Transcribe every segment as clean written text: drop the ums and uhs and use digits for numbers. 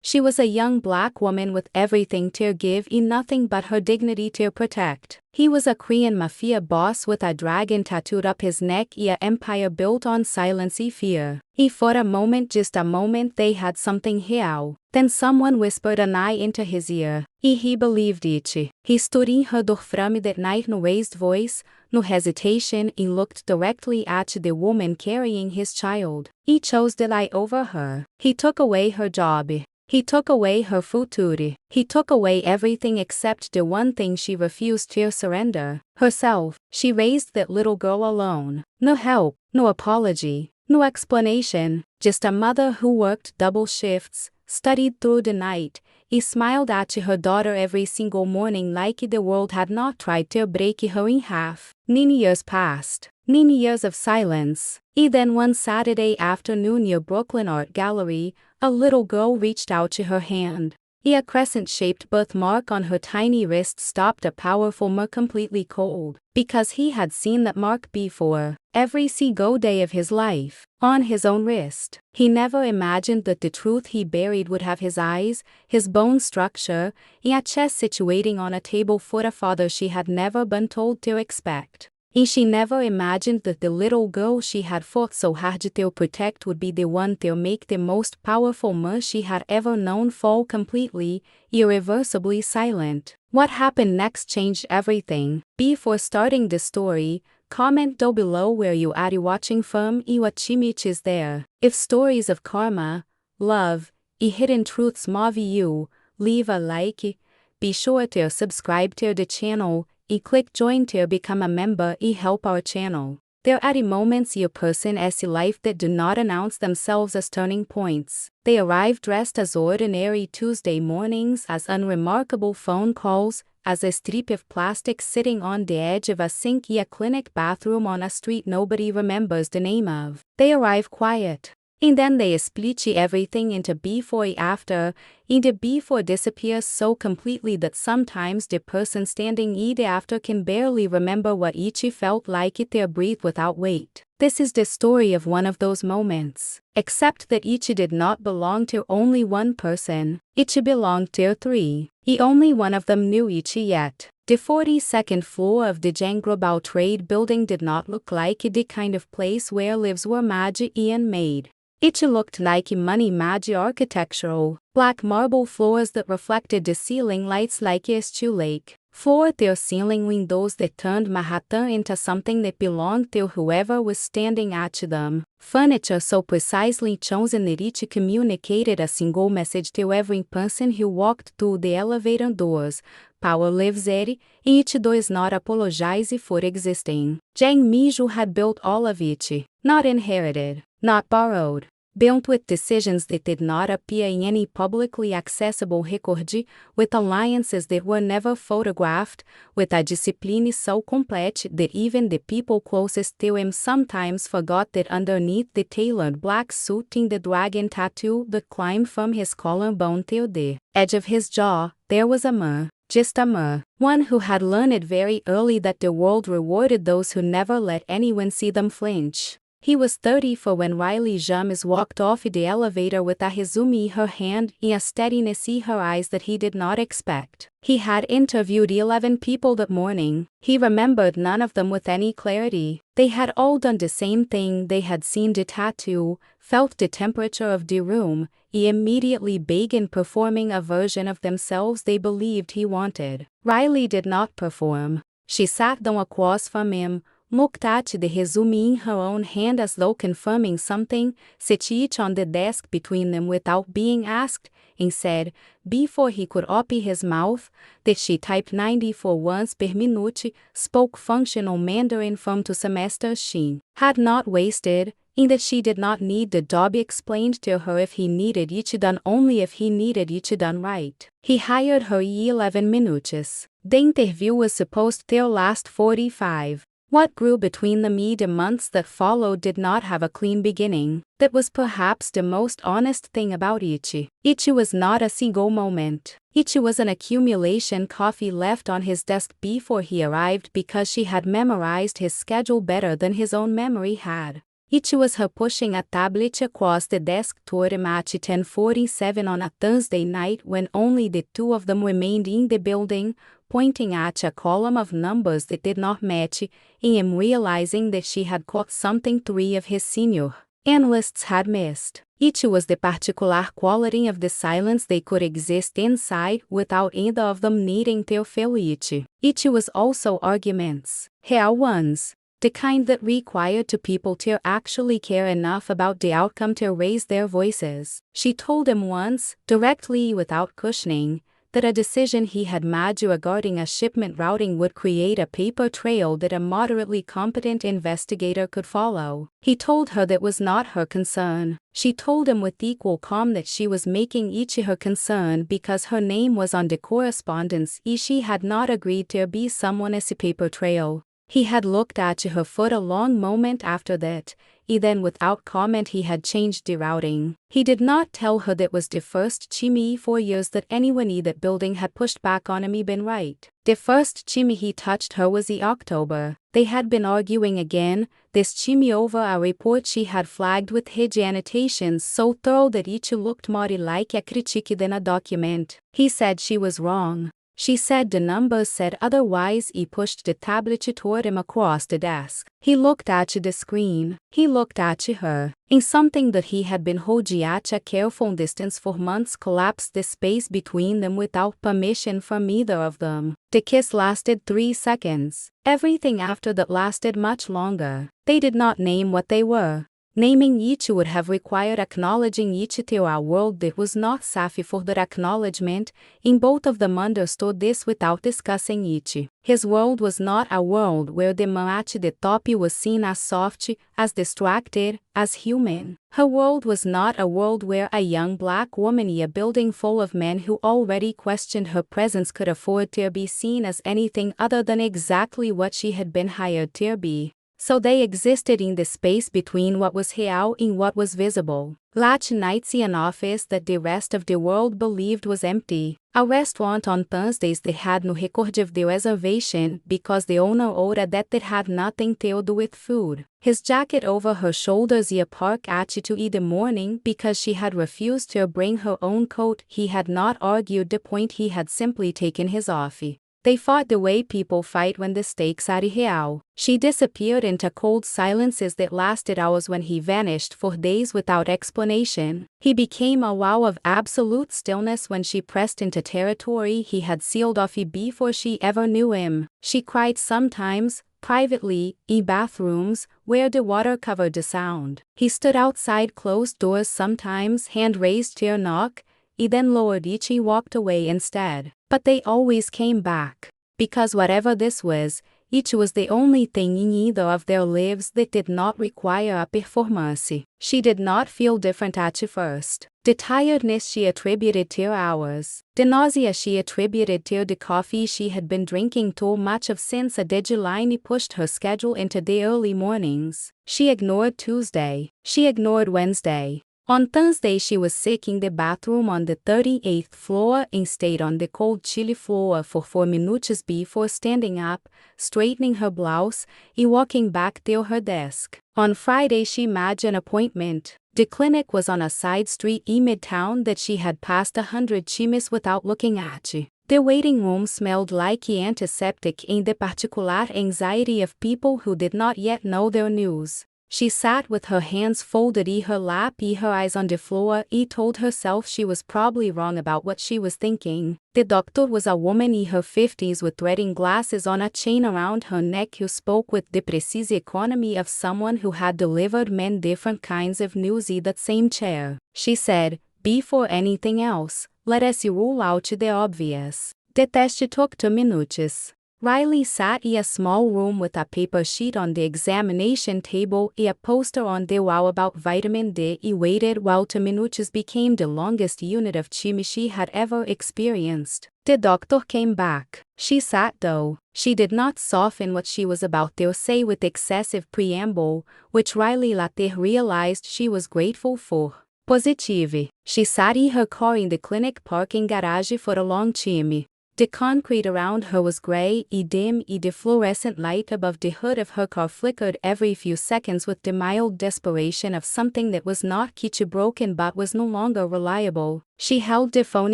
She was a young black woman with everything to give and nothing but her dignity to protect. He was a Korean Mafia boss with a dragon tattooed up his neck and an empire built on silence and fear. And for a moment, just a moment, they had something real. Then someone whispered an eye into his ear. And he believed it. He stood in her doorframe that night, no raised voice, no hesitation, and looked directly at the woman carrying his child. He chose to lie over her. He took away her job. He took away her future. He took away everything except the one thing she refused to surrender: herself. She raised that little girl alone. No help, no apology, no explanation, just a mother who worked double shifts, studied through the night, and smiled at her daughter every single morning like the world had not tried to break her in half. 9 years passed. 9 years of silence. And then one Saturday afternoon near Brooklyn Art Gallery, a little girl reached out to her hand. A crescent-shaped birthmark on her tiny wrist stopped a powerful mark completely cold, because he had seen that mark before, every single day of his life, on his own wrist. He never imagined that the truth he buried would have his eyes, his bone structure, and a chest situating on a table for a father she had never been told to expect. And she never imagined that the little girl she had fought so hard to protect would be the one to make the most powerful man she had ever known fall completely, irreversibly silent. What happened next changed everything. Before starting the story, comment down below where you are watching from and what image is there. If stories of karma, love, and hidden truths move you, leave a like, be sure to subscribe to the channel, and click join to become a member and help our channel. There are moments in your person's life that do not announce themselves as turning points. They arrive dressed as ordinary Tuesday mornings, as unremarkable phone calls, as a strip of plastic sitting on the edge of a sink in a clinic bathroom on a street nobody remembers the name of. They arrive quiet. And then they split everything into before and after, and the before disappears so completely that sometimes the person standing in the after can barely remember what each felt like to breathe without weight. This is the story of one of those moments. Except that each did not belong to only one person. Each belonged to 3. And only one of them knew each yet. The 42nd floor of the Jangrabao Trade building did not look like the kind of place where lives were made. It looked like money architectural, black marble floors that reflected the ceiling lights like a stew lake, floor-to ceiling windows that turned Manhattan into something that belonged to whoever was standing at them, furniture so precisely chosen that each communicated a single message to every person who walked through the elevator doors: power lives here, and each does not apologize for existing. Jang Mi-ju had built all of it, not inherited, not borrowed. Built with decisions that did not appear in any publicly accessible record, with alliances that were never photographed, with a discipline so complete that even the people closest to him sometimes forgot that underneath the tailored black suit and the dragon tattoo that climbed from his collarbone to the edge of his jaw, there was a man. Just a man. One who had learned very early that the world rewarded those who never let anyone see them flinch. He was 34 when Riley James walked off the elevator with a resume in her hand and a steadiness in her eyes that he did not expect. He had interviewed 11 people that morning. He remembered none of them with any clarity. They had all done the same thing. They had seen the tattoo, felt the temperature of the room, and immediately began performing a version of themselves they believed he wanted. Riley did not perform. She sat down across from him, looked at the resume in her own hand as though confirming something, set it on the desk between them without being asked, and said, before he could open his mouth, that she typed 94 words per minute, spoke functional Mandarin from 2 semesters she had not wasted, and that she did not need the job explained to her if he needed it done, only if he needed it done right. He hired her in 11 minutes. The interview was supposed to last 45. What grew between them in the months that followed did not have a clean beginning. That was perhaps the most honest thing about Ichi. Ichi was not a single moment. Ichi was an accumulation coffee left on his desk before he arrived because she had memorized his schedule better than his own memory had. It was her pushing a tablet across the desk toward him at 10:47 on a Thursday night when only the two of them remained in the building, pointing at a column of numbers that did not match, and him realizing that she had caught something three of his senior analysts had missed. It was the particular quality of the silence they could exist inside without either of them needing to feel it. It was also arguments, real ones. The kind that required two people to actually care enough about the outcome to raise their voices. She told him once, directly without cushioning, that a decision he had made regarding a shipment routing would create a paper trail that a moderately competent investigator could follow. He told her that was not her concern. She told him with equal calm that she was making it her concern because her name was on the correspondence and she had not agreed to be someone as a paper trail. He had looked at her for a long moment after that, and then without comment he had changed the routing. He did not tell her that was the first time in 4 years that anyone in that building had pushed back on him been right. The first time he touched her was in October. They had been arguing again, this time over a report she had flagged with his annotations so thorough that it looked more like a critique than a document. He said she was wrong. She said the numbers said otherwise. He pushed the tablet toward him across the desk. He looked at the screen. He looked at her. In something that he had been holding at a careful distance for months collapsed the space between them without permission from either of them. The kiss lasted 3 seconds. Everything after that lasted much longer. They did not name what they were. Naming each would have required acknowledging each to a world that was not safe for that acknowledgement, and both of them understood this without discussing each. His world was not a world where the man at the top was seen as soft, as distracted, as human. Her world was not a world where a young black woman in a building full of men who already questioned her presence could afford to be seen as anything other than exactly what she had been hired to be. So they existed in the space between what was real and what was visible. Late nights in an office that the rest of the world believed was empty. A restaurant on Thursdays that had no record of the reservation because the owner ordered that it had nothing to do with food. His jacket over her shoulders in a park at 2 in the morning because she had refused to bring her own coat. He had not argued the point, he had simply taken his off. They fought the way people fight when the stakes are real. She disappeared into cold silences that lasted hours when he vanished for days without explanation. He became a wall of absolute stillness when she pressed into territory he had sealed off before she ever knew him. She cried sometimes, privately, in bathrooms, where the water covered the sound. He stood outside closed doors sometimes, hand raised to a knock, he then lowered each and walked away instead. But they always came back. Because whatever this was, each was the only thing in either of their lives that did not require a performance. She did not feel different at first. The tiredness she attributed to hours. The nausea she attributed to the coffee she had been drinking too much of since a deadline pushed her schedule into the early mornings. She ignored Tuesday. She ignored Wednesday. On Thursday she was sick in the bathroom on the 38th floor and stayed on the cold chilly floor for 4 minutes before standing up, straightening her blouse, and walking back to her desk. On Friday she made an appointment. The clinic was on a side street in Midtown that she had passed 100 times without looking at. The waiting room smelled like antiseptic and the particular anxiety of people who did not yet know their news. She sat with her hands folded in her lap and her eyes on the floor. She told herself she was probably wrong about what she was thinking. The doctor was a woman in her 50s with reading glasses on a chain around her neck who spoke with the precise economy of someone who had delivered men different kinds of news in that same chair. She said, before anything else, let us rule out the obvious. The test took 2 minutes. Riley sat in a small room with a paper sheet on the examination table and a poster on the wall about vitamin D. He waited while 2 minutes became the longest unit of time she had ever experienced. The doctor came back. She sat though. She did not soften what she was about to say with excessive preamble, which Riley later realized she was grateful for. Positive. She sat in her car in the clinic parking garage for a long time. The concrete around her was gray, dim, the fluorescent light above the hood of her car flickered every few seconds with the mild desperation of something that was not broken but was no longer reliable. She held the phone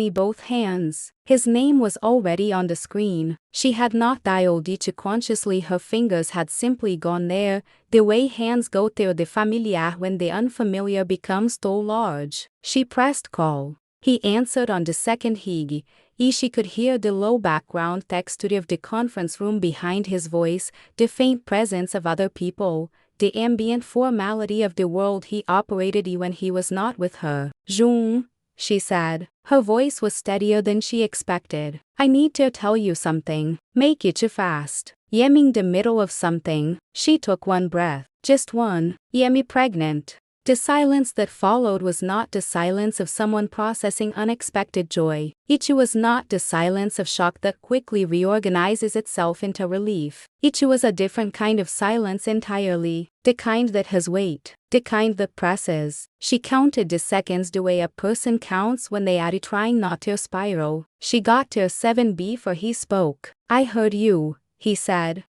in both hands. His name was already on the screen. She had not dialed it consciously, her fingers had simply gone there, the way hands go to the familiar when the unfamiliar becomes too large. She pressed call. He answered on the second hig. She could hear the low background texture of the conference room behind his voice, the faint presence of other people, the ambient formality of the world he operated in when he was not with her. June, she said. Her voice was steadier than she expected. I need to tell you something. Make it fast. I'm in the middle of something. She took one breath. Just one. I'm pregnant. The silence that followed was not the silence of someone processing unexpected joy. It was not the silence of shock that quickly reorganizes itself into relief. It was a different kind of silence entirely. The kind that has weight. The kind that presses. She counted the seconds the way a person counts when they are trying not to spiral. She got to 7 before he spoke. I heard you, he said.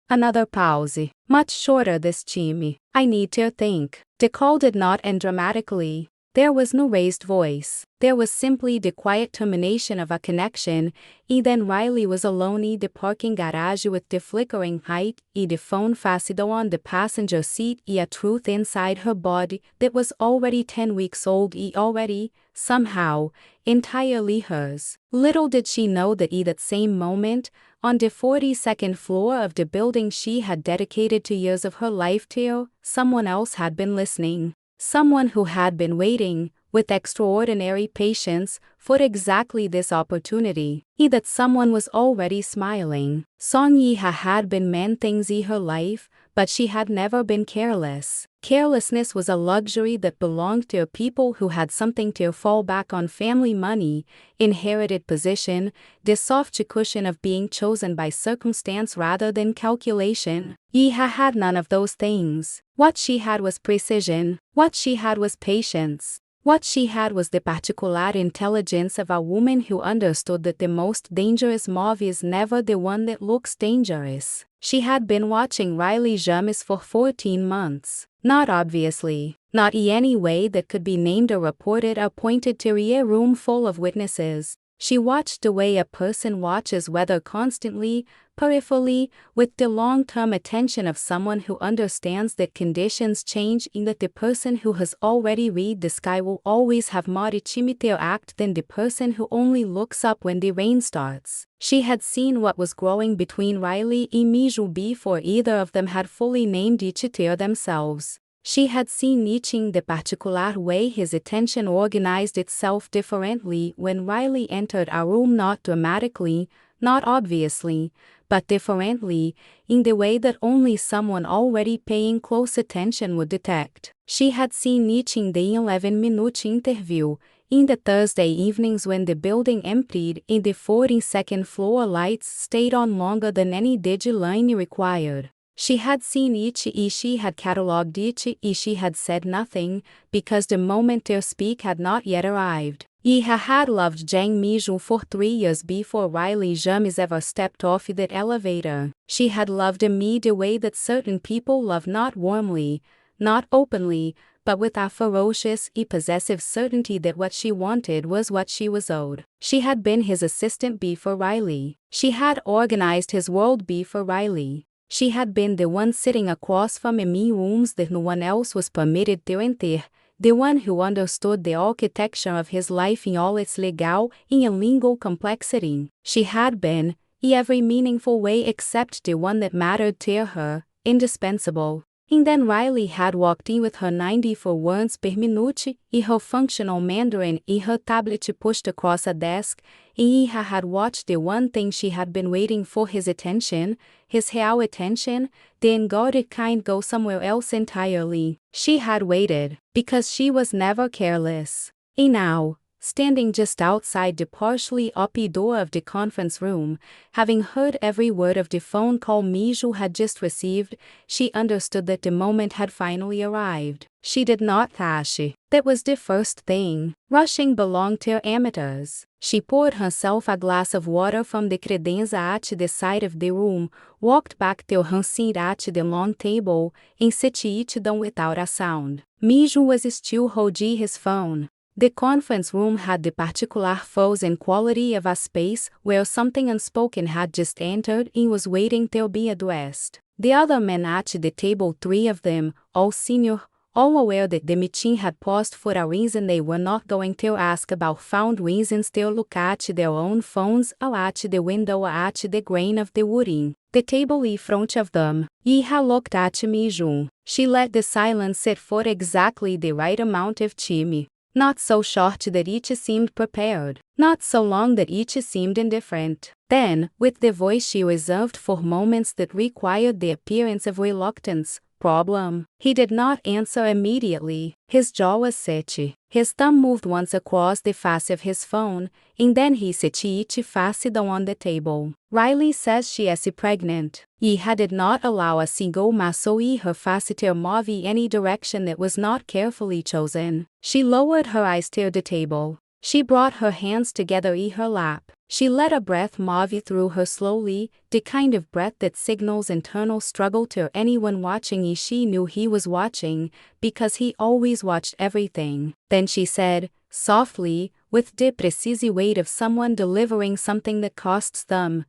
Another pause. Much shorter this time. I need to think. The call did not end dramatically. There was no raised voice. There was simply the quiet termination of a connection. Then Riley was alone in the parking garage with the flickering light, the phone fastened on the passenger seat, a truth inside her body that was already 10 weeks old, already, somehow, entirely hers. Little did she know that at that same moment, on the 42nd floor of the building she had dedicated 2 years of her life to, someone else had been listening. Someone who had been waiting, with extraordinary patience, for exactly this opportunity. That someone was already smiling. Song Yi-ha had been many things in her life, but she had never been careless. Carelessness was a luxury that belonged to people who had something to fall back on: family, money, inherited position, the soft cushion of being chosen by circumstance rather than calculation. Yi-ha had none of those things. What she had was precision. What she had was patience. What she had was the particular intelligence of a woman who understood that the most dangerous move is never the one that looks dangerous. She had been watching Riley James for 14 months. Not obviously. Not in any way that could be named or reported or pointed to a room full of witnesses. She watched the way a person watches weather constantly, peripherally, with the long-term attention of someone who understands that conditions change and that the person who has already read the sky will always have more to act than the person who only looks up when the rain starts. She had seen what was growing between Riley and Mijou before either of them had fully named each to themselves. She had seen each in the particular way his attention organized itself differently when Riley entered a room, not dramatically, not obviously, but differently, in the way that only someone already paying close attention would detect. She had seen each in the 11-minute interview, in the Thursday evenings when the building emptied and the 42nd floor lights stayed on longer than any deadline required. She had seen each, she had catalogued each, she had said nothing, because the moment to speak had not yet arrived. Yi-ha had loved Jang Mi-jung for 3 years before Riley James ever stepped off that elevator. She had loved him the way that certain people love, not warmly, not openly, but with a ferocious, possessive certainty that what she wanted was what she was owed. She had been his assistant before Riley. She had organized his world before Riley. She had been the one sitting across from him in rooms that no one else was permitted to enter, the one who understood the architecture of his life in all its legal and legal complexity. She had been, in every meaningful way except the one that mattered to her, indispensable. And then Riley had walked in with her 94 words per minute, in her functional Mandarin, in her tablet pushed across a desk, and Yi-ha had watched the one thing she had been waiting for: his attention, his real attention, the unguarded kind, go somewhere else entirely. She had waited, because she was never careless. And now, standing just outside the partially open door of the conference room. Having heard every word of the phone call Miju had just received, she understood that the moment had finally arrived. She did not rush. That was the first thing. Rushing belonged to amateurs. She poured herself a glass of water from the credenza at the side of the room, walked back to her seat at the long table, and sat down without a sound. Miju was still holding his phone. The conference room had the particular frozen quality of a space where something unspoken had just entered and was waiting to be addressed. The other men at the table, 3 of them, all senior, all aware that the meeting had paused for a reason they were not going to ask about, found reasons to look at their own phones or at the window or at the grain of the wooding. The table in front of them. Iha looked at Miju. She let the silence sit for exactly the right amount of time. Not so short that each seemed prepared, not so long that each seemed indifferent. Then, with the voice she reserved for moments that required the appearance of reluctance, problem. He did not answer immediately. His jaw was set. His thumb moved once across the face of his phone, and then he set each face down on the table. Riley says she is pregnant. Iha did not allow a single muscle in her face to move in any direction that was not carefully chosen. She lowered her eyes to the table. She brought her hands together in her lap. She let a breath move through her slowly, the kind of breath that signals internal struggle to anyone watching. She knew he was watching, because he always watched everything. Then she said, softly, with the precise weight of someone delivering something that costs them,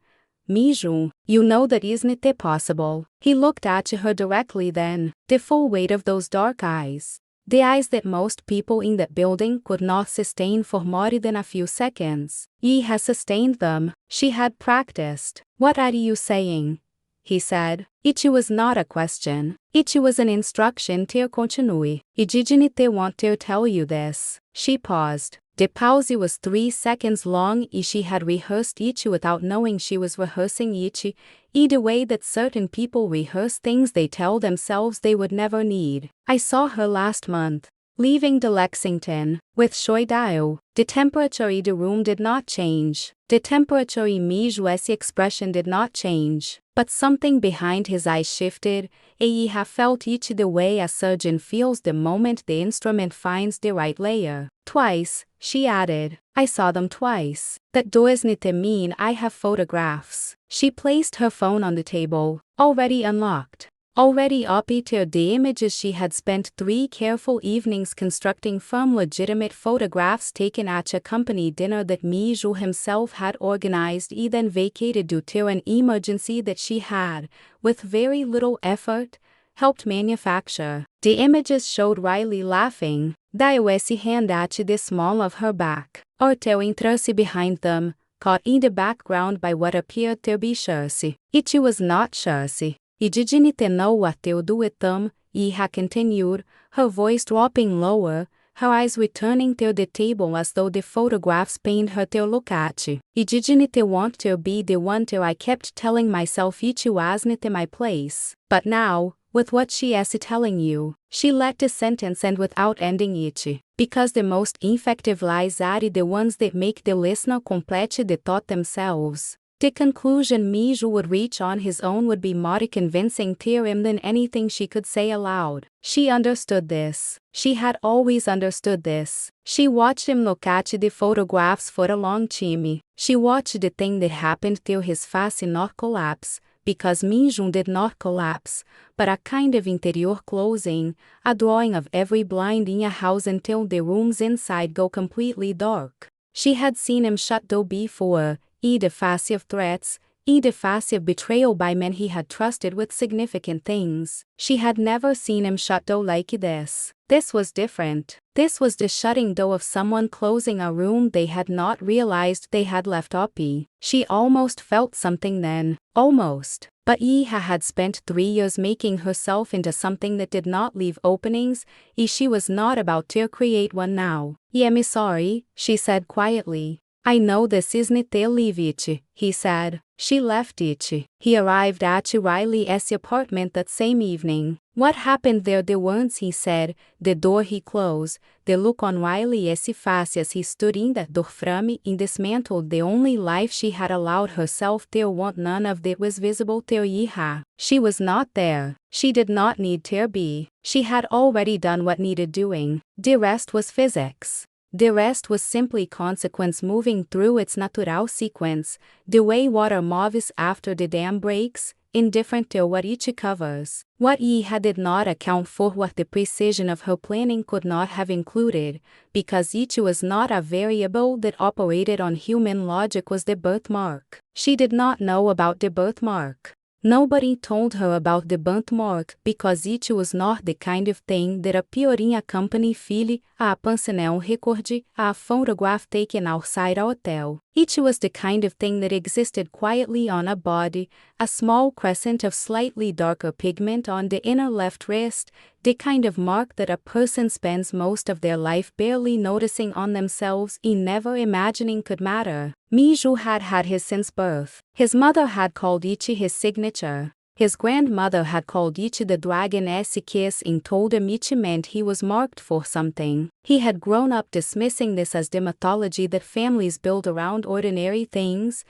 Miju, you know that isn't it possible? He looked at her directly then, the full weight of those dark eyes. The eyes that most people in that building could not sustain for more than a few seconds. He has sustained them. She had practiced. What are you saying? He said. It was not a question. It was an instruction to continue. I didn't want to tell you this. She paused. The pause was 3 seconds long. She had rehearsed it without knowing she was rehearsing it, the way that certain people rehearse things they tell themselves they would never need. I saw her last month, leaving the Lexington, with Shoidao. The temperature in the room did not change. The temperature in Miju's expression did not change. But something behind his eyes shifted. Eiha felt it the way a surgeon feels the moment the instrument finds the right layer. Twice, she added. I saw them twice. That doesn't mean I have photographs. She placed her phone on the table, already unlocked. Already up to the images. She had spent 3 careful evenings constructing from legitimate photographs taken at a company dinner that Miju himself had organized and then vacated due to an emergency that she had, with very little effort, helped manufacture. The images showed Riley laughing, Daiwesi hand at the small of her back, Ortel interesse behind them, caught in the background by what appeared to be Chelsea. It was not Chelsea. I didn't know what to do with them, Iha continued, her voice dropping lower, her eyes returning to the table as though the photographs pained her to look at. I didn't want to be the one to. I kept telling myself it wasn't my place. But now, with what she is telling you, she let the sentence end without ending it. Because the most effective lies are the ones that make the listener complete the thought themselves. The conclusion Miju would reach on his own would be more convincing to him than anything she could say aloud. She understood this. She had always understood this. She watched him look at the photographs for a long time. She watched the thing that happened to his face not collapse, because Miju did not collapse, but a kind of interior closing, a drawing of every blind in a house until the rooms inside go completely dark. She had seen him shut door before, the face of threats, the face of betrayal by men he had trusted with significant things. She had never seen him shut door like this. This was different. This was the shutting door of someone closing a room they had not realized they had left open. She almost felt something then. Almost. But Iha had spent 3 years making herself into something that did not leave openings, she was not about to create one now. I'm sorry, she said quietly. I know this isn't leave it, he said. She left it. He arrived at Riley's apartment that same evening. What happened there once, he said, the door he closed, the look on Riley's face as he stood in that doorframe and dismantled the only life she had allowed herself to want. None of it was visible to her. She was not there. She did not need to be. She had already done what needed doing. The rest was physics. The rest was simply consequence moving through its natural sequence, the way water moves after the dam breaks, indifferent to what each covers. What did not account for what the precision of her planning could not have included, because each was not a variable that operated on human logic, was the birthmark. She did not know about the birthmark. Nobody told her about the birthmark because it was not the kind of thing that appeared in a company file, a pension record, a photograph taken outside a hotel. It was the kind of thing that existed quietly on a body, a small crescent of slightly darker pigment on the inner left wrist, the kind of mark that a person spends most of their life barely noticing on themselves and never imagining could matter. Mijou had had his since birth. His mother had called it his signature. His grandmother had called it the dragon's kiss and told him it meant he was marked for something. He had grown up dismissing this as the mythology that families build around ordinary things.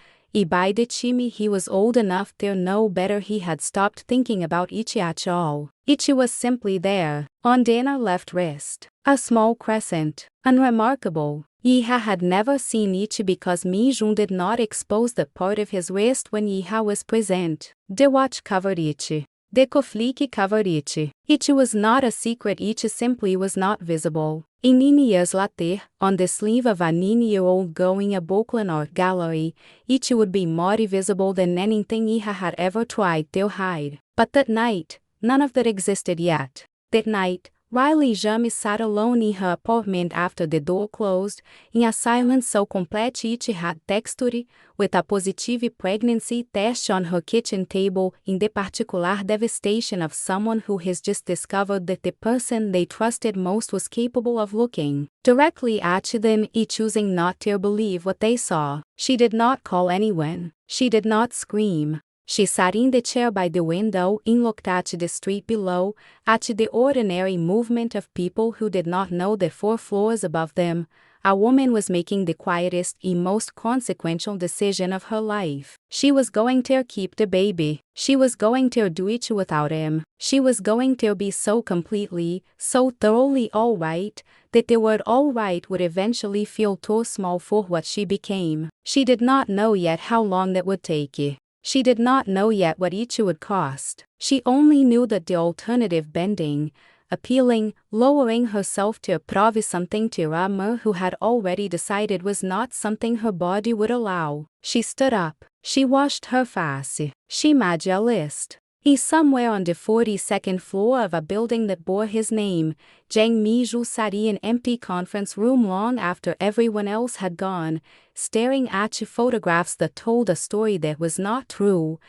By the time he was old enough to know better, he had stopped thinking about it at all. It was simply there, on the inner left wrist. A small crescent, unremarkable. Yeha had never seen it because Mijun did not expose the part of his wrist when Yeha was present. The watch covered it. The cufflink covered it. It was not a secret, it simply was not visible. In 9 years later, on the sleeve of a 9-year-old girl in a Brooklyn art gallery, it would be more visible than anything Yeha had ever tried to hide. But that night, none of that existed yet. That night, Riley James sat alone in her apartment after the door closed, in a silence so complete it had texture, with a positive pregnancy test on her kitchen table, in the particular devastation of someone who has just discovered that the person they trusted most was capable of looking directly at them and choosing not to believe what they saw. She did not call anyone. She did not scream. She sat in the chair by the window and looked at the street below, at the ordinary movement of people who did not know the 4 floors above them. A woman was making the quietest and most consequential decision of her life. She was going to keep the baby. She was going to do it without him. She was going to be so completely, so thoroughly all right, that the word all right would eventually feel too small for what she became. She did not know yet how long that would take. She did not know yet what each would cost. She only knew that the alternative, bending, appealing, lowering herself to prove something to Rama who had already decided, was not something her body would allow. She stood up. She washed her face. She made a list. He's somewhere on the 42nd floor of a building that bore his name. Jiang Mijou sat in an empty conference room long after everyone else had gone, staring at photographs that told a story that was not true,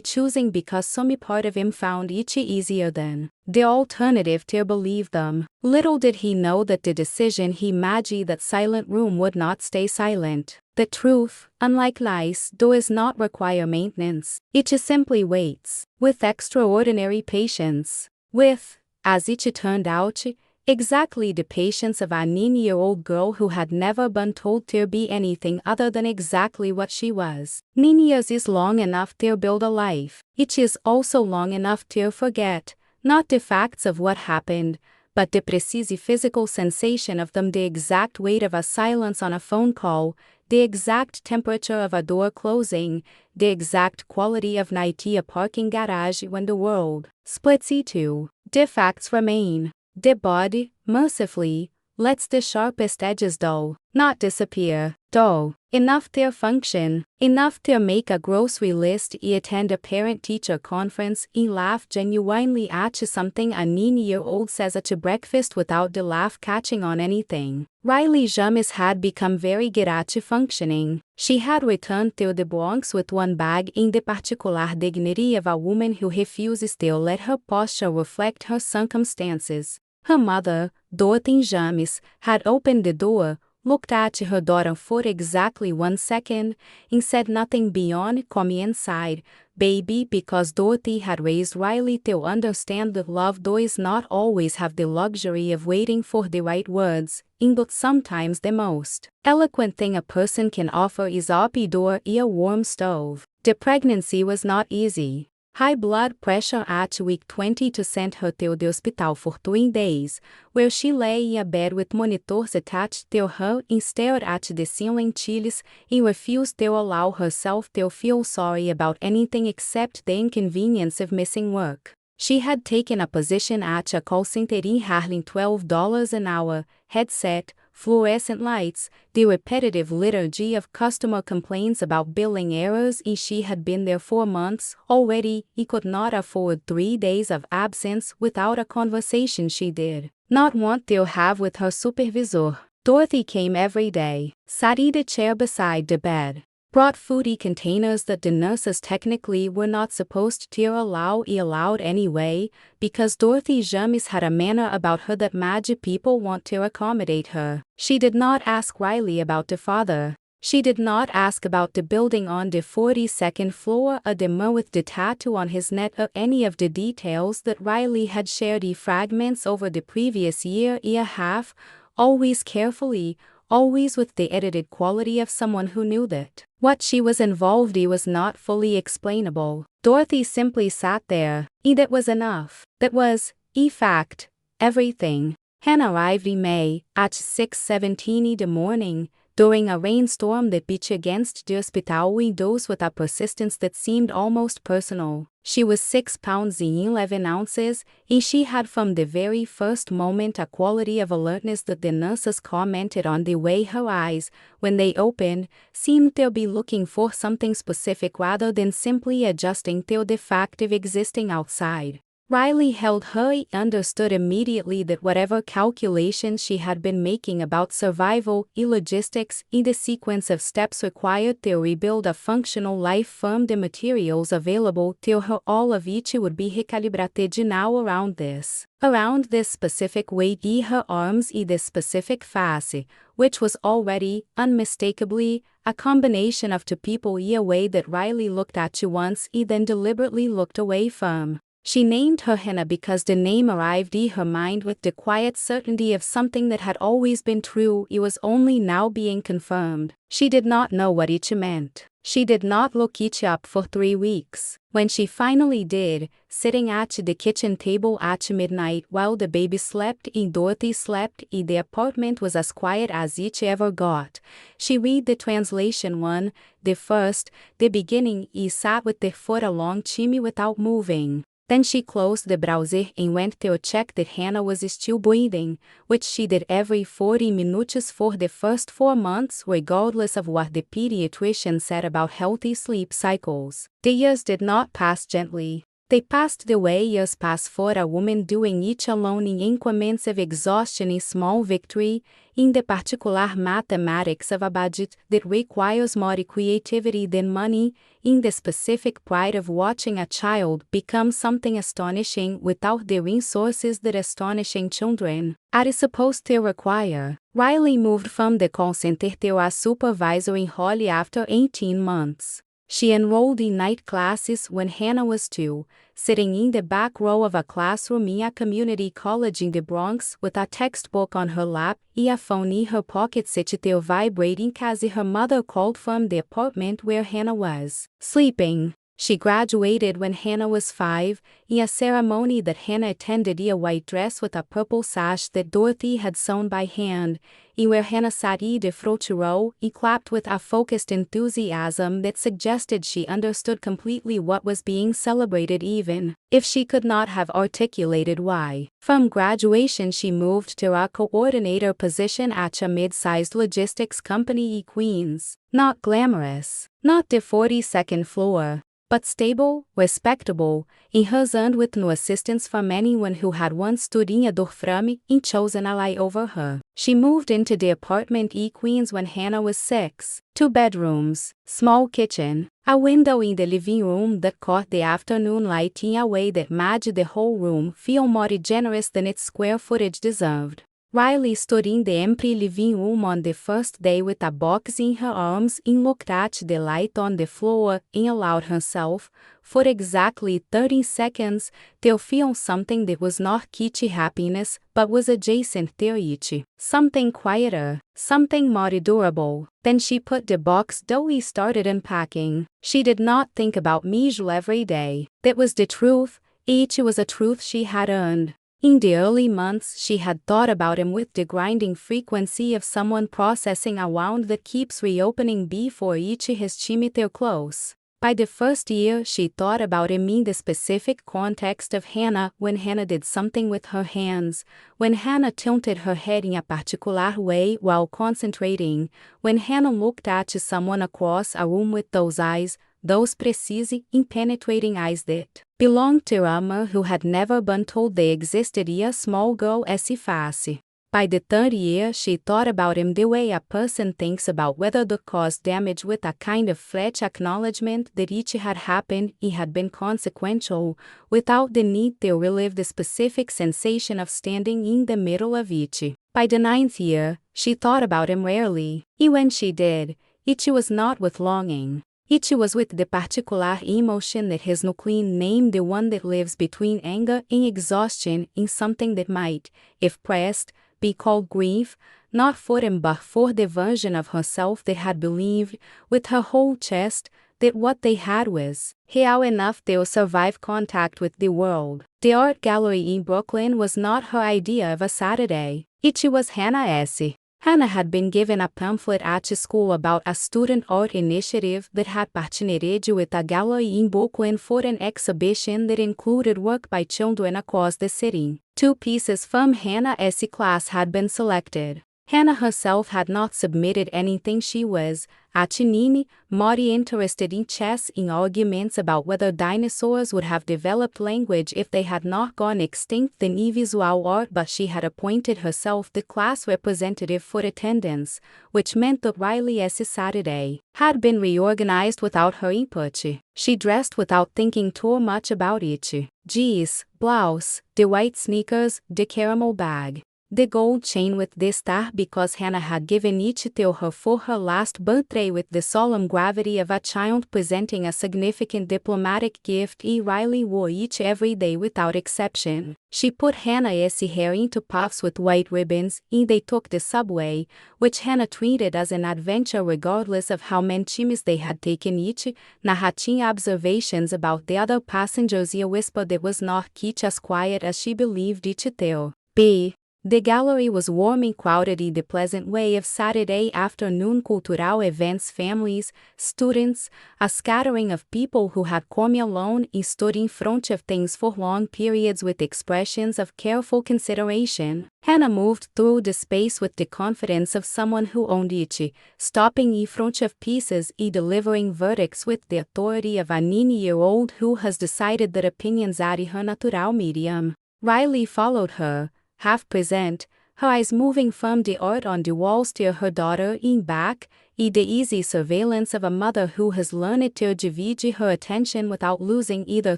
choosing because some part of him found it easier than the alternative to believe them. Little did he know that the decision he made that silent room would not stay silent. The truth, unlike lies, does not require maintenance. It simply waits, with extraordinary patience. With, as it turned out, exactly the patience of a 9-year-old girl who had never been told to be anything other than exactly what she was. 9 years is long enough to build a life. It is also long enough to forget, not the facts of what happened, but the precise physical sensation of them, the exact weight of a silence on a phone call, the exact temperature of a door closing, the exact quality of night a parking garage when the world splits in two. The facts remain. The body, mercifully, lets the sharpest edges dull, not disappear, dull, enough to function, enough to make a grocery list, attend a parent-teacher conference, laugh genuinely at something a 9-year-old says at breakfast without the laugh catching on anything. Riley James had become very good at functioning. She had returned to the Bronx with one bag, in the particular dignity of a woman who refuses to let her posture reflect her circumstances. Her mother, Dorothy James, had opened the door, looked at her daughter for exactly 1 second, and said nothing beyond "come inside, baby," because Dorothy had raised Riley to understand that love does not always have the luxury of waiting for the right words, and that sometimes the most eloquent thing a person can offer is open door and a warm stove. The pregnancy was not easy. High blood pressure at week 22 sent her to the hospital for 2 days, where she lay in a bed with monitors attached to her and stared at the ceiling chills and refused to allow herself to feel sorry about anything except the inconvenience of missing work. She had taken a position at a call center in Harlem, $12 an hour, headset, fluorescent lights, the repetitive liturgy of customer complaints about billing errors, and she had been there 4 months already. He could not afford 3 days of absence without a conversation she did not want to have with her supervisor. Dorothy came every day, sat in the chair beside the bed, brought foodie containers that the nurses technically were not supposed to allow allowed anyway, because Dorothy James had a manner about her that made people want to accommodate her. She did not ask Riley about the father. She did not ask about the building on the 42nd floor or the man with the tattoo on his neck or any of the details that Riley had shared the fragments over the previous year and a half, always carefully, always with the edited quality of someone who knew that what she was involved in was not fully explainable. Dorothy simply sat there, and that was enough. That was, in fact, everything. Hannah arrived in May, at 6:17 in the morning, during a rainstorm that beat against the hospital windows with a persistence that seemed almost personal. She was 6 pounds and 11 ounces, and she had from the very first moment a quality of alertness that the nurses commented on the way her eyes, when they opened, seemed to be looking for something specific rather than simply adjusting to the fact of existing outside. Riley held her and understood immediately that whatever calculations she had been making about survival and logistics in the sequence of steps required to rebuild a functional life from the materials available to her, all of which would be recalibrated now around this specific weight in her arms and this specific face, which was already, unmistakably, a combination of two people in a way that Riley looked at you once and then deliberately looked away from. She named her Hannah because the name arrived in her mind with the quiet certainty of something that had always been true. It was only now being confirmed. She did not know what it meant. She did not look it up for 3 weeks. When she finally did, sitting at the kitchen table at midnight while the baby slept and Dorothy slept and the apartment was as quiet as it ever got, she read the translation one, the first, the beginning, and sat with the foot along chimney without moving. Then she closed the browser and went to check that Hannah was still breathing, which she did every 40 minutes for the first 4 months, regardless of what the pediatrician said about healthy sleep cycles. The years did not pass gently. They passed the way years pass for a woman doing each alone in increments of exhaustion and small victory, in the particular mathematics of a budget that requires more creativity than money, in the specific pride of watching a child become something astonishing without the resources that astonishing children are supposed to require. Riley moved from the call center to a supervisory role after 18 months. She enrolled in night classes when Hannah was 2, sitting in the back row of a classroom in a community college in the Bronx with a textbook on her lap and a phone in her pocket set to vibrate in case her mother called from the apartment where Hannah was sleeping. She graduated when Hannah was 5, in a ceremony that Hannah attended in a white dress with a purple sash that Dorothy had sewn by hand, and where Hannah sat in the front row and clapped with a focused enthusiasm that suggested she understood completely what was being celebrated even if she could not have articulated why. From graduation she moved to a coordinator position at a mid-sized logistics company in Queens. Not glamorous, not the 42nd floor, but stable, respectable, and has earned with no assistance from anyone who had once stood in a doorframe and chosen a lie over her. She moved into the apartment in Queens when Hannah was 6. 2 bedrooms, small kitchen, a window in the living room that caught the afternoon light in a way that made the whole room feel more generous than its square footage deserved. Riley stood in the empty living room on the first day with a box in her arms and looked at the light on the floor and allowed herself, for exactly 30 seconds, to feel something that was not kitschy happiness but was adjacent to it. Something quieter, something more durable. Then she put the box down and started unpacking. She did not think about Mijou every day. That was the truth. It was a truth she had earned. In the early months, she had thought about him with the grinding frequency of someone processing a wound that keeps reopening before each has chimed their close. By the first year, she thought about him in the specific context of Hannah, when Hannah did something with her hands, when Hannah tilted her head in a particular way while concentrating, when Hannah looked at someone across a room with those eyes, those precise, impenetrating eyes that belonged to Rama, who had never been told they existed in a small girl as face. By the third year, she thought about him the way a person thinks about whether they caused damage, with a kind of flat acknowledgement that each had happened, it had been consequential, without the need to relive the specific sensation of standing in the middle of each. By the ninth year, she thought about him rarely, and when she did, it was not with longing. It was with the particular emotion that has no clean name, the one that lives between anger and exhaustion, in something that might, if pressed, be called grief, not for him but for the version of herself that had believed, with her whole chest, that what they had was real enough to survive contact with the world. The art gallery in Brooklyn was not her idea of a Saturday. It was Hannah's. Hannah had been given a pamphlet at school about a student art initiative that had partnered with a gallery in Brooklyn for an exhibition that included work by children across the city. 2 pieces from Hannah's class had been selected. Hannah herself had not submitted anything. She was, at Nini, more interested in chess, in arguments about whether dinosaurs would have developed language if they had not gone extinct, than in visual art, but she had appointed herself the class representative for attendance, which meant that Riley's Saturday had been reorganized without her input. She dressed without thinking too much about it. Jeans, blouse, the white sneakers, the caramel bag, the gold chain with the star, because Hannah had given each to her for her last birthday with the solemn gravity of a child presenting a significant diplomatic gift. Riley wore each every day without exception. She put Hannah's hair into puffs with white ribbons, and they took the subway, which Hannah treated as an adventure regardless of how many chimes they had taken each. Nahatin observations about the other passengers, a whisper that was not as quiet as she believed it to be. The gallery was warm and crowded in the pleasant way of Saturday afternoon cultural events, families, students, a scattering of people who had come alone and stood in front of things for long periods with expressions of careful consideration. Hannah moved through the space with the confidence of someone who owned it, stopping in front of pieces and delivering verdicts with the authority of a 9-year-old who has decided that opinions are her natural medium. Riley followed her, half present, her eyes moving from the art on the walls to her daughter in back, in the easy surveillance of a mother who has learned to divide her attention without losing either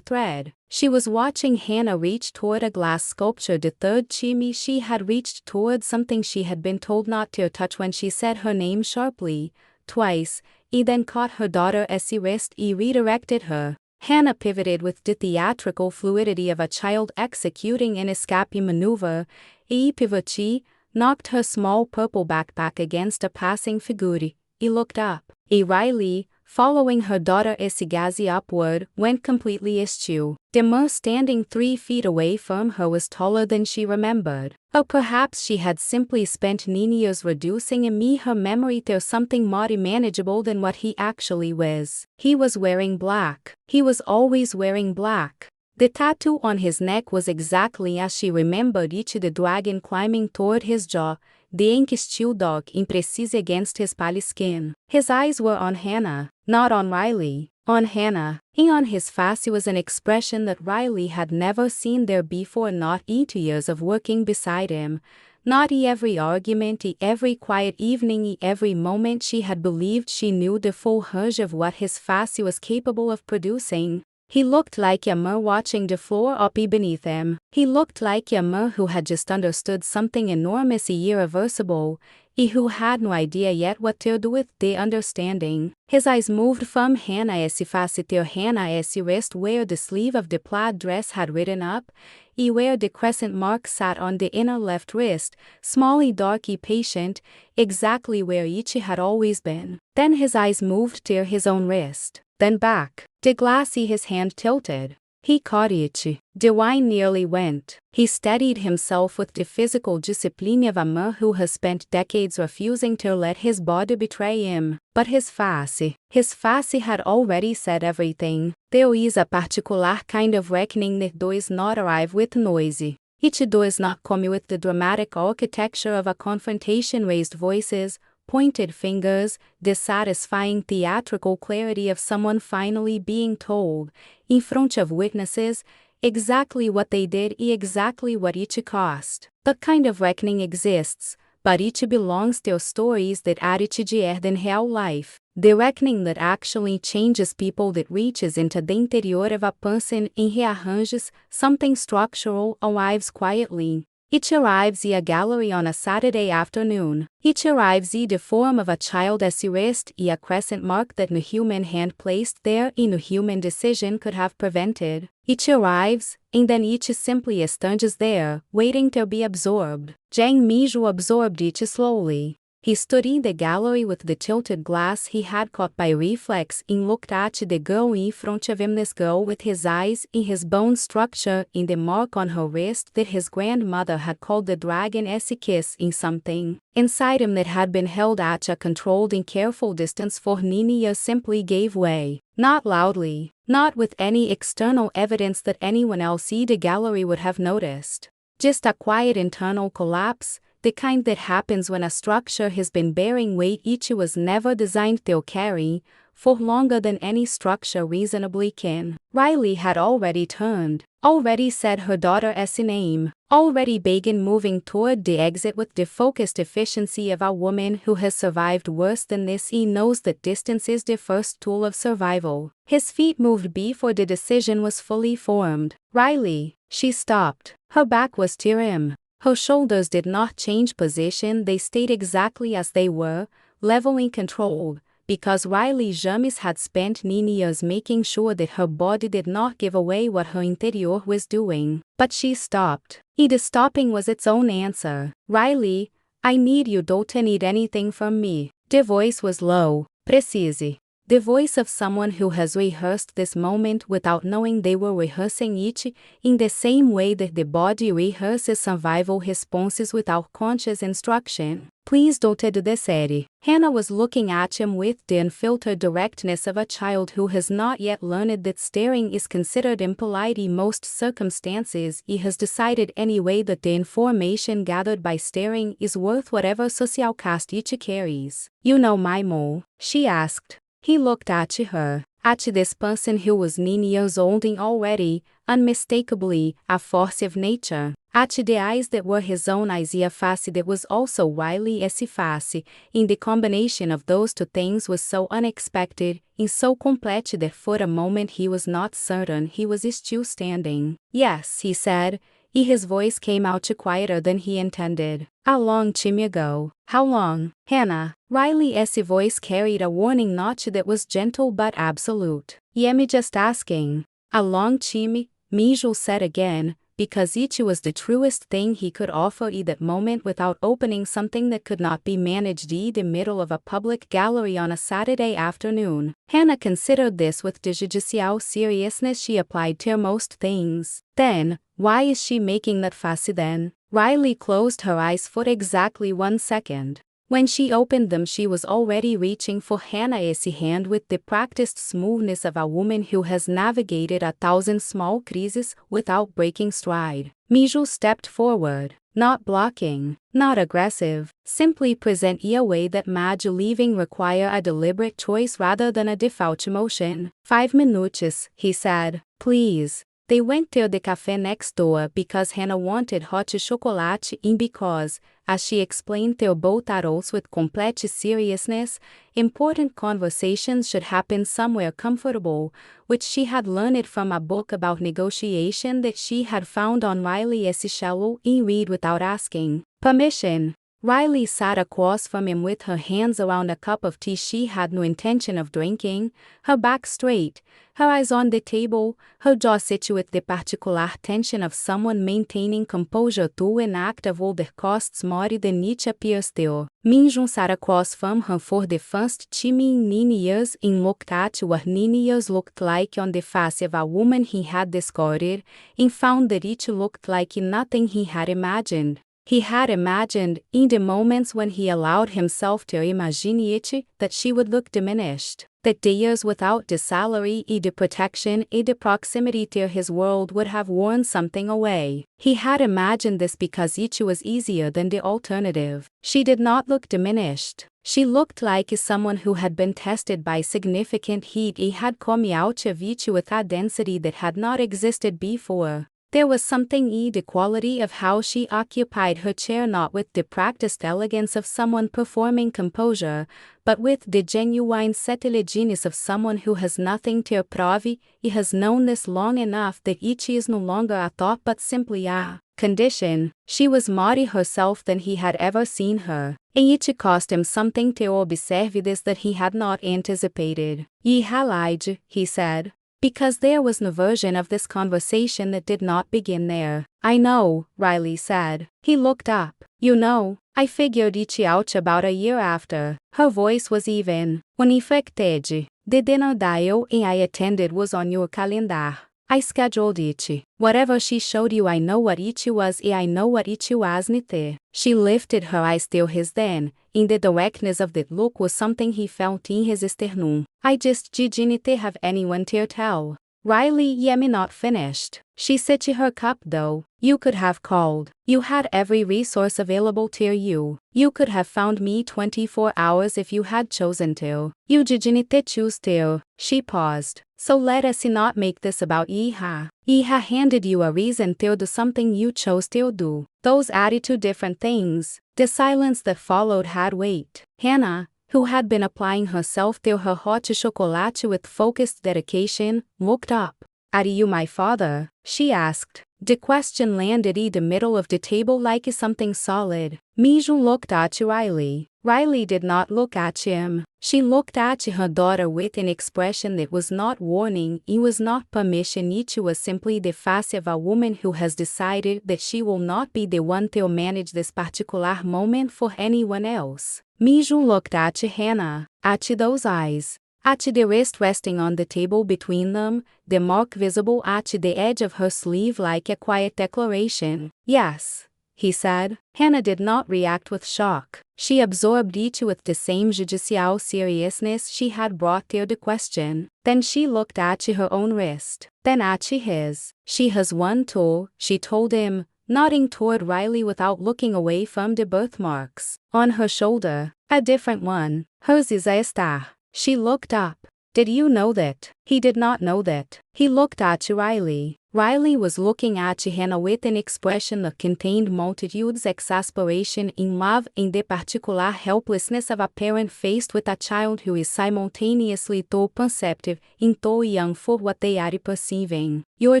thread. She was watching Hannah reach toward a glass sculpture, the third chimney. She had reached toward something she had been told not to touch when she said her name sharply, twice, and then caught her daughter as she wrist and redirected her. Hannah pivoted with the theatrical fluidity of a child executing an escape maneuver. A pivotee knocked her small purple backpack against a passing figure. He looked up. Riley, following her daughter Esigazi upward, went completely askew. The man standing 3 feet away from her was taller than she remembered. Or perhaps she had simply spent 9 years reducing her memory to something more manageable than what he actually was. He was wearing black. He was always wearing black. The tattoo on his neck was exactly as she remembered it, the dragon climbing toward his jaw, the ink still dark and precise against his pale skin. His eyes were on Hannah, not on Riley, on Hannah, and on his face was an expression that Riley had never seen there before, not in 2 years of working beside him, not in every argument, in every quiet evening, in every moment she had believed she knew the full urge of what his face was capable of producing. He looked like a man watching the floor up beneath him. He looked like a man who had just understood something enormous and irreversible, and who had no idea yet what to do with the understanding. His eyes moved from Hannah's face to Hannah's wrist where the sleeve of the plaid dress had written up, and where the crescent mark sat on the inner left wrist, small and dark and patient, exactly where each had always been. Then his eyes moved to his own wrist, then back. The glass in his hand tilted. He caught it. The wine nearly went. He steadied himself with the physical discipline of a man who has spent decades refusing to let his body betray him. But his face had already said everything. There is a particular kind of reckoning that does not arrive with noise. It does not come with the dramatic architecture of a confrontation, raised voices, pointed fingers, the satisfying theatrical clarity of someone finally being told, in front of witnesses, exactly what they did and exactly what each cost. That kind of reckoning exists, but each belongs to stories that add each year than real life. The reckoning that actually changes people, that reaches into the interior of a person and rearranges something structural, arrives quietly. It arrives in a gallery on a Saturday afternoon. It arrives in the form of a child as erased in a crescent mark that no human hand placed there and no human decision could have prevented. It arrives, and then it simply stands there, waiting to be absorbed. Jean Mijo absorbed it slowly. He stood in the gallery with the tilted glass he had caught by reflex and looked at the girl in front of him, this girl with his eyes in his bone structure in the mark on her wrist that his grandmother had called the dragon-esque kiss, in something inside him that had been held at a controlled and careful distance for years simply gave way. Not loudly, not with any external evidence that anyone else in the gallery would have noticed. Just a quiet internal collapse, the kind that happens when a structure has been bearing weight it was never designed to carry, for longer than any structure reasonably can. Riley had already turned, already said her daughter's name, already began moving toward the exit with the focused efficiency of a woman who has survived worse than this and knows that distance is the first tool of survival. His feet moved before the decision was fully formed. Riley, she stopped. Her back was to him. Her shoulders did not change position, they stayed exactly as they were, level and controlled, because Riley James had spent years making sure that her body did not give away what her interior was doing. But she stopped. And the stopping was its own answer. Riley, I need you, don't need anything from me. The voice was low, precise. The voice of someone who has rehearsed this moment without knowing they were rehearsing it, in the same way that the body rehearses survival responses without conscious instruction. Please don't do this, Eddie. Hannah was looking at him with the unfiltered directness of a child who has not yet learned that staring is considered impolite in most circumstances. He has decided anyway that the information gathered by staring is worth whatever social caste it carries. You know my mole? She asked. He looked at her, at this person who was 9 years old and already, unmistakably, a force of nature, at the eyes that were his own eyes, a face that was also Riley's face, and the combination of those two things was so unexpected, and so complete that for a moment he was not certain he was still standing. Yes, he said, and his voice came out quieter than he intended. A long time ago. How long, Hannah? Riley's voice carried a warning notch that was gentle but absolute. I'm just asking. A long time, Mijo said again, because it was the truest thing he could offer in that moment without opening something that could not be managed in the middle of a public gallery on a Saturday afternoon. Hannah considered this with the judicial seriousness she applied to most things. Then, why is she making that face then? Riley closed her eyes for exactly 1 second. When she opened them she was already reaching for Hannah's hand with the practiced smoothness of a woman who has navigated 1,000 small crises without breaking stride. Mijo stepped forward, not blocking, not aggressive, simply present in a way that made leaving require a deliberate choice rather than a default motion. 5 minutes, he said. Please. They went to the cafe next door because Hannah wanted hot chocolate and because, as she explained to both adults with complete seriousness, important conversations should happen somewhere comfortable, which she had learned from a book about negotiation that she had found on Riley's shallow and read without asking permission. Riley sat across from him with her hands around a cup of tea she had no intention of drinking, her back straight, her eyes on the table, her jaw set with the particular tension of someone maintaining composure through an act of all that costs more than it appears to. Minjun sat across from her for the first time in 9 years and looked at what 9 years looked like on the face of a woman he had discarded, and found that it looked like nothing he had imagined. He had imagined, in the moments when he allowed himself to imagine it, that she would look diminished, that the years without the salary and the protection and the proximity to his world would have worn something away. He had imagined this because it was easier than the alternative. She did not look diminished. She looked like someone who had been tested by significant heat and had come out of it with a density that had not existed before. There was something in the quality of how she occupied her chair, not with the practiced elegance of someone performing composure, but with the genuine subtletiness of someone who has nothing to prove. He has known this long enough that it is no longer a thought but simply a condition. She was more herself than he had ever seen her, and it cost him something to observe this that he had not anticipated. "Ye lied," he said. Because there was no version of this conversation that did not begin there. "I know," Riley said. He looked up. "You know, I figured it out about a year after." Her voice was even. "When infected, the dinner dial and I attended was on your calendar. I scheduled it. Whatever she showed you, I know what it was and I know what it wasn't." She lifted her eyes to his then, in the directness of that look was something he felt in his sternum. "I just didn't have anyone to tell." Riley yet not finished. She set her cup though. "You could have called. You had every resource available to you. You could have found me 24 hours if you had chosen to. You didn't choose to." She paused. "So let us not make this about Iha. Iha handed you a reason to do something you chose to do. Those are two different things." The silence that followed had weight. Hannah, who had been applying herself to her hot chocolate with focused dedication, looked up. "Are you my father?" she asked. The question landed in the middle of the table like something solid. Minjun looked at Riley. Riley did not look at him. She looked at her daughter with an expression that was not warning, it was not permission, it was simply the face of a woman who has decided that she will not be the one to manage this particular moment for anyone else. Minjun looked at Hannah, at those eyes, at the wrist resting on the table between them, the mark visible at the edge of her sleeve like a quiet declaration. "Yes," he said. Hannah did not react with shock. She absorbed it with the same judicial seriousness she had brought to the question. Then she looked at her own wrist, then at his. "She has one too," she told him, nodding toward Riley without looking away from the birthmarks on her shoulder. "A different one. Hers is a star." She looked up. "Did you know that?" He did not know that. He looked at Riley. Riley was looking at Hannah with an expression that contained multitudes exasperation in love and the particular helplessness of a parent faced with a child who is simultaneously too perceptive and too young for what they are perceiving. "Your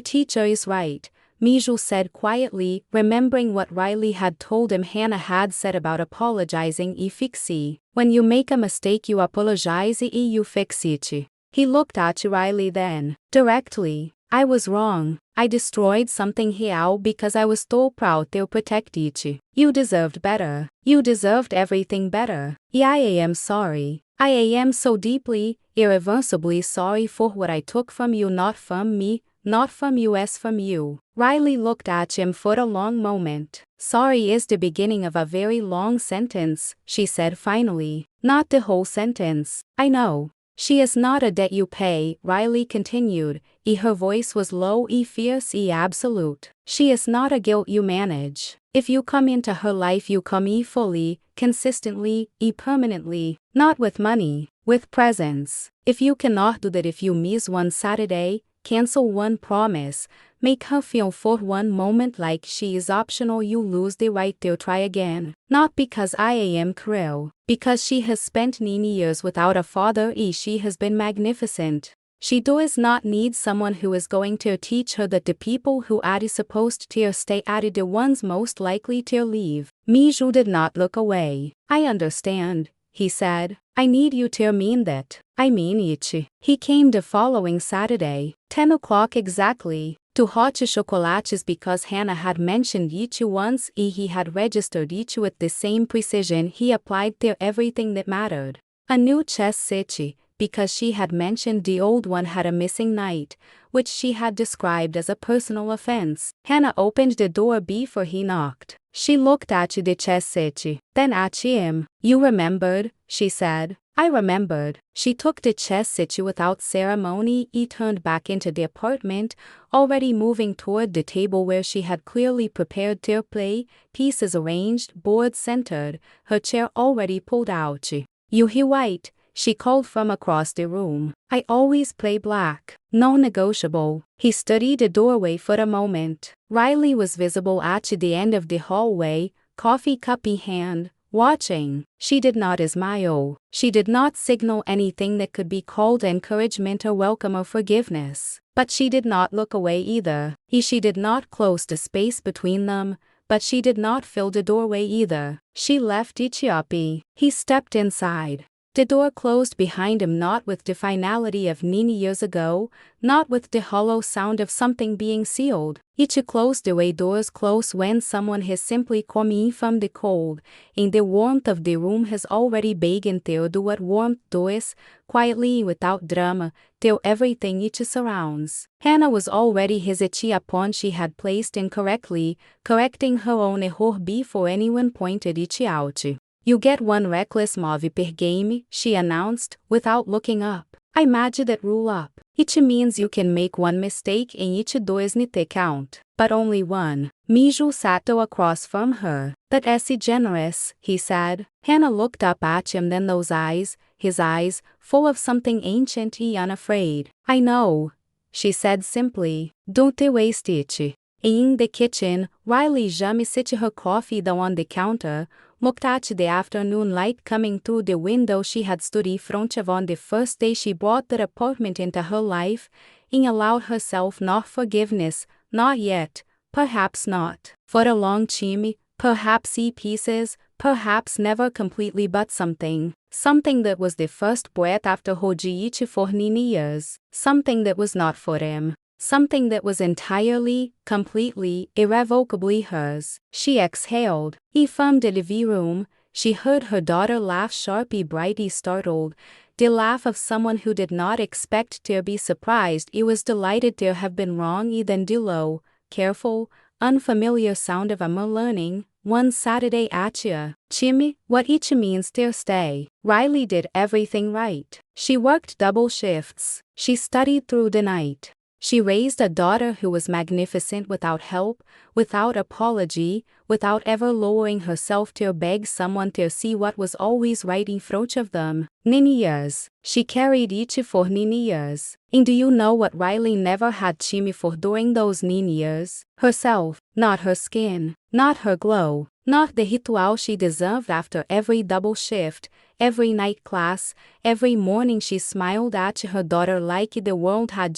teacher is right," Minjun said quietly, remembering what Riley had told him Hannah had said about apologizing and fixing. "When you make a mistake you apologize and you fix it." He looked at Riley then, directly. "I was wrong. I destroyed something real because I was too proud to protect it. You deserved better. You deserved everything better. I am sorry. I am so deeply, irreversibly sorry for what I took from you, not from me, not from you as from you." Riley looked at him for a long moment. "Sorry is the beginning of a very long sentence," she said finally. "Not the whole sentence. I know. She is not a debt you pay," Riley continued, her voice was low fierce absolute. "She is not a guilt you manage. If you come into her life you come fully, consistently, permanently, not with money, with presence. If you cannot do that, if you miss one Saturday, cancel one promise, make her feel for one moment like she is optional. You lose the right to try again. Not because I am cruel, because she has spent 9 years without a father. She has been magnificent. She does not need someone who is going to teach her that the people who are supposed to stay are the ones most likely to leave. Miju did not look away. I understand, he said. I need you to mean that. I mean it. He came the following Saturday, 10 o'clock exactly, to hot chocolates because Hannah had mentioned it once. He had registered it with the same precision he applied to everything that mattered. A new chess set, because she had mentioned the old one had a missing knight, which she had described as a personal offense. Hannah opened the door before he knocked. She looked at the chess set, then at him. You remembered, she said. I remembered. She took the chess set without ceremony. He turned back into the apartment, already moving toward the table where she had clearly prepared to play, pieces arranged, board centered, her chair already pulled out. You hear white, she called from across the room. I always play black. Non-negotiable. He studied the doorway for a moment. Riley was visible at the end of the hallway, coffee cup in hand, watching. She did not smile. She did not signal anything that could be called encouragement or welcome or forgiveness. But she did not look away either. She did not close the space between them, but she did not fill the doorway either. She left Ichiopi. He stepped inside. The door closed behind him, not with the finality of 9 years ago, not with the hollow sound of something being sealed. It closed the way doors close when someone has simply come in from the cold, and the warmth of the room has already begun to do what warmth does, quietly without drama, till everything it surrounds. Hannah was already hesitant upon she had placed incorrectly, correcting her own error before anyone pointed it out. You get one reckless move per game, she announced, without looking up. I match that rule up. It means you can make one mistake and it doesn't count. But only one. Miju sat across from her. That's generous, he said. Hannah looked up at him, then those eyes, his eyes, full of something ancient and unafraid. I know, she said simply. Don't waste it. In the kitchen, Riley set her coffee down on the counter, looked at the afternoon light coming through the window she had stood in front of on the first day she brought the apartment into her life, and allowed herself not forgiveness, not yet, perhaps not, for a long time, perhaps pieces, perhaps never completely, but something that was the first breath after Hojiichi for 9 years, something that was not for him. Something that was entirely, completely, irrevocably hers. She exhaled. From the living room, she heard her daughter laugh sharply, brightly startled, the laugh of someone who did not expect to be surprised. It was delighted to have been wrong. Then the low, careful, unfamiliar sound of a learning, one Saturday at you. Chimmy, what it means to stay. Riley did everything right. She worked double shifts. She studied through the night. She raised a daughter who was magnificent without help, without apology, without ever lowering herself to beg someone to see what was always right in front of them. 9 years. She carried it for 9 years. And do you know what Riley never had Chimmy for during those 9 years? Herself, not her skin, not her glow, not the ritual she deserved after every double shift, every night class, every morning she smiled at her daughter like the world had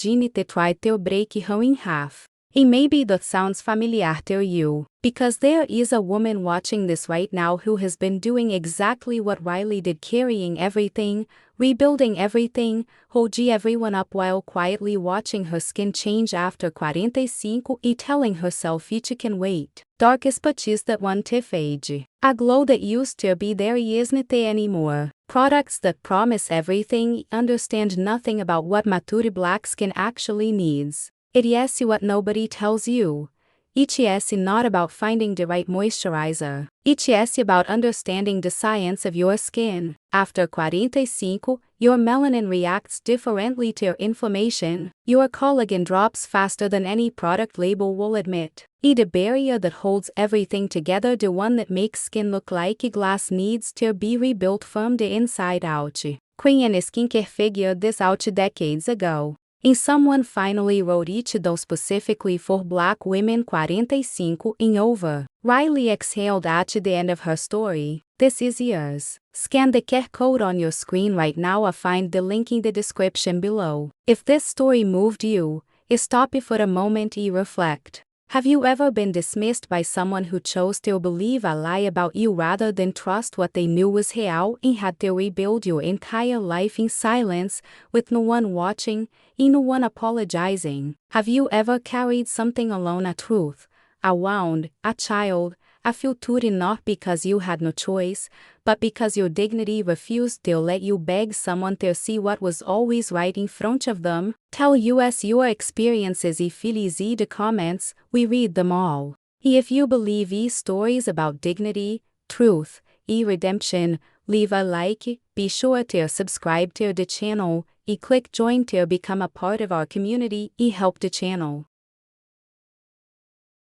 tried to break her in half. And maybe that sounds familiar to you, because there is a woman watching this right now who has been doing exactly what Riley did, carrying everything, rebuilding everything, holding everyone up while quietly watching her skin change after 45 and telling herself it can wait. Darkest patches that want to fade. A glow that used to be there isn't anymore. Products that promise everything, understand nothing about what mature black skin actually needs. It is what nobody tells you. It is not about finding the right moisturizer. It is about understanding the science of your skin. After 45, your melanin reacts differently to inflammation. Your collagen drops faster than any product label will admit. The barrier that holds everything together, the one that makes skin look like a glass, needs to be rebuilt from the inside out. Queen and skincare figured this out decades ago. E someone finally wrote each those specifically for Black women 45 and over. Riley exhaled at the end of her story. This is yours. Scan the QR code on your screen right now or find the link in the description below. If this story moved you, stop it for a moment and reflect. Have you ever been dismissed by someone who chose to believe a lie about you rather than trust what they knew was real and had to rebuild your entire life in silence, with no one watching and no one apologizing? Have you ever carried something alone, a truth, a wound, a child, a future, not because you had no choice, but because your dignity refused to let you beg someone to see what was always right in front of them? Tell us your experiences and feelings in the comments, we read them all. If you believe these stories about dignity, truth, and redemption, leave a like, be sure to subscribe to the channel, and click join to become a part of our community and help the channel.